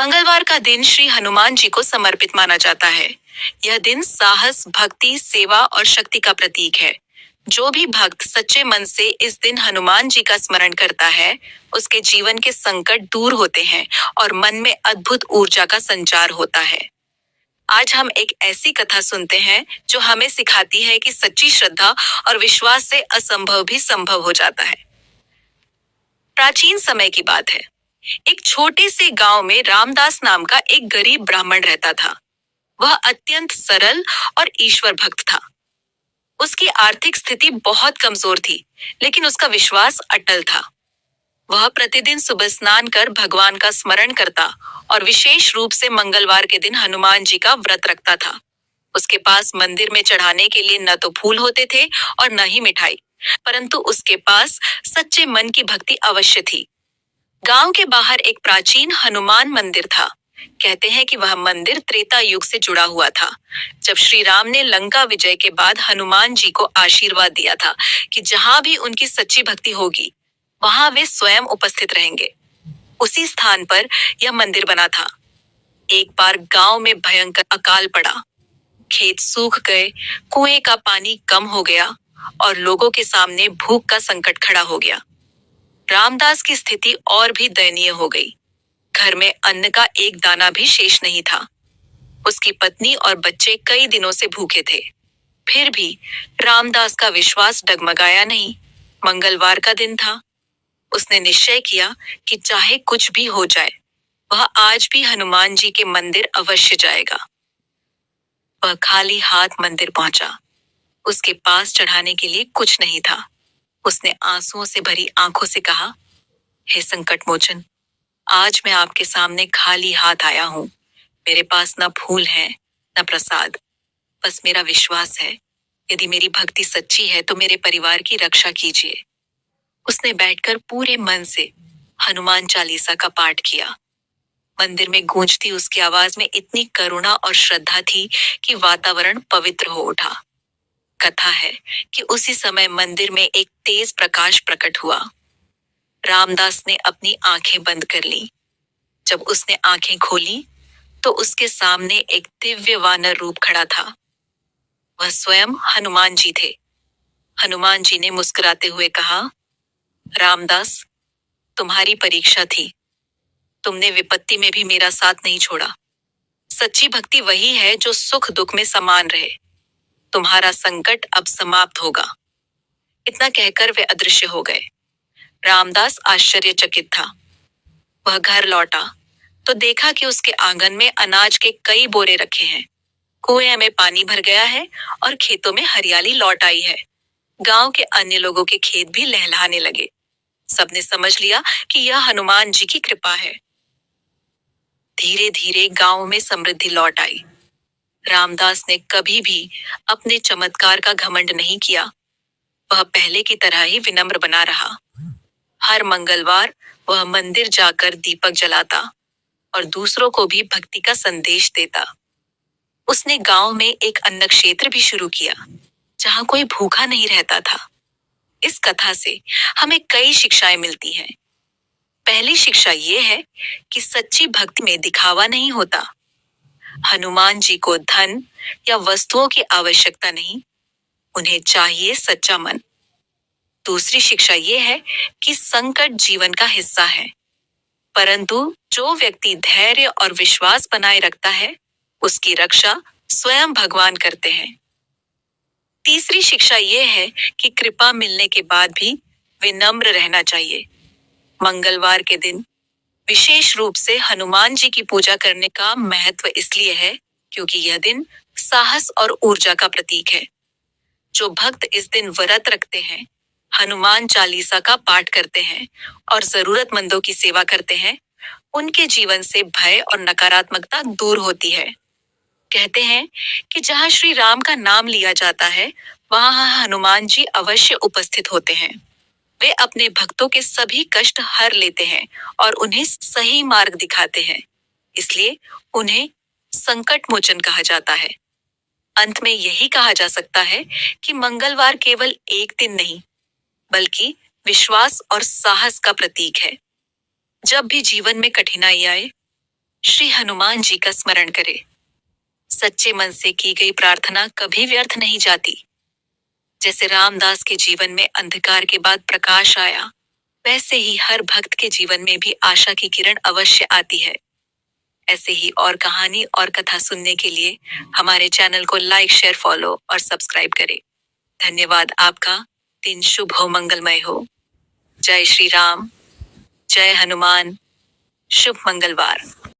मंगलवार का दिन श्री हनुमान जी को समर्पित माना जाता है। यह दिन साहस, भक्ति, सेवा और शक्ति का प्रतीक है। जो भी भक्त सच्चे मन से इस दिन हनुमान जी का स्मरण करता है, उसके जीवन के संकट दूर होते हैं और मन में अद्भुत ऊर्जा का संचार होता है। आज हम एक ऐसी कथा सुनते हैं जो हमें सिखाती है कि सच्ची श्रद्धा और विश्वास से असंभव भी संभव हो जाता है। प्राचीन समय की बात है। एक छोटे से गांव में रामदास नाम का एक गरीब ब्राह्मण रहता था। वह अत्यंत सरल और ईश्वर भक्त था। उसकी आर्थिक स्थिति बहुत कमजोर थी, लेकिन उसका विश्वास अटल था। वह प्रतिदिन सुबह स्नान कर भगवान का स्मरण करता और विशेष रूप से मंगलवार के दिन हनुमान जी का व्रत रखता था। उसके पास मंदिर में चढ़ाने के लिए न तो फूल होते थे और न ही मिठाई, परंतु उसके पास सच्चे मन की भक्ति अवश्य थी। गांव के बाहर एक प्राचीन हनुमान मंदिर था। कहते हैं कि वह मंदिर त्रेता युग से जुड़ा हुआ था, जब श्री राम ने लंका विजय के बाद हनुमान जी को आशीर्वाद दिया था कि जहां भी उनकी सच्ची भक्ति होगी, वहां वे स्वयं उपस्थित रहेंगे। उसी स्थान पर यह मंदिर बना था। एक बार गांव में भयंकर अकाल पड़ा। खेत सूख गए, कुएं का पानी कम हो गया और लोगों के सामने भूख का संकट खड़ा हो गया। रामदास की स्थिति और भी दयनीय हो गई। घर में अन्न का एक दाना भी शेष नहीं था। उसकी पत्नी और बच्चे कई दिनों से भूखे थे। फिर भी रामदास का विश्वास डगमगाया नहीं। मंगलवार का दिन था। उसने निश्चय किया कि चाहे कुछ भी हो जाए, वह आज भी हनुमान जी के मंदिर अवश्य जाएगा। वह खाली हाथ मंदिर पहुंचा। उसके पास चढ़ाने के लिए कुछ नहीं था। उसने आंसुओं से भरी आंखों से कहा, हे संकट मोचन, आज मैं आपके सामने खाली हाथ आया हूँ। मेरे पास न फूल है न प्रसाद, बस मेरा विश्वास है। यदि मेरी भक्ति सच्ची है तो मेरे परिवार की रक्षा कीजिए। उसने बैठकर पूरे मन से हनुमान चालीसा का पाठ किया। मंदिर में गूंजती उसकी आवाज में इतनी करुणा और श्रद्धा थी कि वातावरण पवित्र हो उठा। कथा है कि उसी समय मंदिर में एक तेज प्रकाश प्रकट हुआ। रामदास ने अपनी आंखें बंद कर ली। जब उसने आंखें खोली तो उसके सामने एक दिव्य वानर रूप खड़ा था। वह स्वयं हनुमान जी थे। हनुमान जी ने मुस्कुराते हुए कहा, रामदास, तुम्हारी परीक्षा थी। तुमने विपत्ति में भी मेरा साथ नहीं छोड़ा। सच्ची भक्ति वही है जो सुख दुख में समान रहे। तुम्हारा संकट अब समाप्त होगा। इतना कहकर वे अदृश्य हो गए। रामदास आश्चर्यचकित था। वह घर लौटा तो देखा कि उसके आंगन में अनाज के कई बोरे रखे हैं। कुएं में पानी भर गया है और खेतों में हरियाली लौट आई है। गांव के अन्य लोगों के खेत भी लहलहाने लगे। सबने समझ लिया कि यह हनुमान जी की कृपा है। धीरे धीरे गांव में समृद्धि लौट आई। रामदास ने कभी भी अपने चमत्कार का घमंड नहीं किया। वह पहले की तरह ही विनम्र बना रहा। हर मंगलवार वह मंदिर जाकर दीपक जलाता और दूसरों को भी भक्ति का संदेश देता। उसने गांव में एक अन्न क्षेत्र भी शुरू किया, जहां कोई भूखा नहीं रहता था। इस कथा से हमें कई शिक्षाएं मिलती हैं। पहली शिक्षा ये है कि सच्ची भक्ति में दिखावा नहीं होता। हनुमान जी को धन या वस्तुओं की आवश्यकता नहीं, उन्हें चाहिए सच्चा मन। दूसरी शिक्षा ये है कि संकट जीवन का हिस्सा है, परंतु जो व्यक्ति धैर्य और विश्वास बनाए रखता है, उसकी रक्षा स्वयं भगवान करते हैं। तीसरी शिक्षा ये है कि कृपा मिलने के बाद भी विनम्र रहना चाहिए। मंगलवार के दिन विशेष रूप से हनुमान जी की पूजा करने का महत्व इसलिए है क्योंकि यह दिन साहस और ऊर्जा का प्रतीक है। जो भक्त इस दिन व्रत रखते हैं, हनुमान चालीसा का पाठ करते हैं और जरूरतमंदों की सेवा करते हैं, उनके जीवन से भय और नकारात्मकता दूर होती है। कहते हैं कि जहां श्री राम का नाम लिया जाता है, वहां हनुमान जी अवश्य उपस्थित होते हैं। वे अपने भक्तों के सभी कष्ट हर लेते हैं और उन्हें सही मार्ग दिखाते हैं। इसलिए उन्हें संकट मोचन कहा जाता है। अंत में यही कहा जा सकता है कि मंगलवार केवल एक दिन नहीं, बल्कि विश्वास और साहस का प्रतीक है। जब भी जीवन में कठिनाई आए, श्री हनुमान जी का स्मरण करें। सच्चे मन से की गई प्रार्थना कभी व्यर्थ नहीं जाती। जैसे रामदास के जीवन में अंधकार के बाद प्रकाश आया, वैसे ही हर भक्त के जीवन में भी आशा की किरण अवश्य आती है। ऐसे ही और कहानी और कथा सुनने के लिए हमारे चैनल को लाइक, शेयर, फॉलो और सब्सक्राइब करें। धन्यवाद। आपका दिन शुभ हो, मंगलमय हो। जय श्री राम, जय हनुमान। शुभ मंगलवार।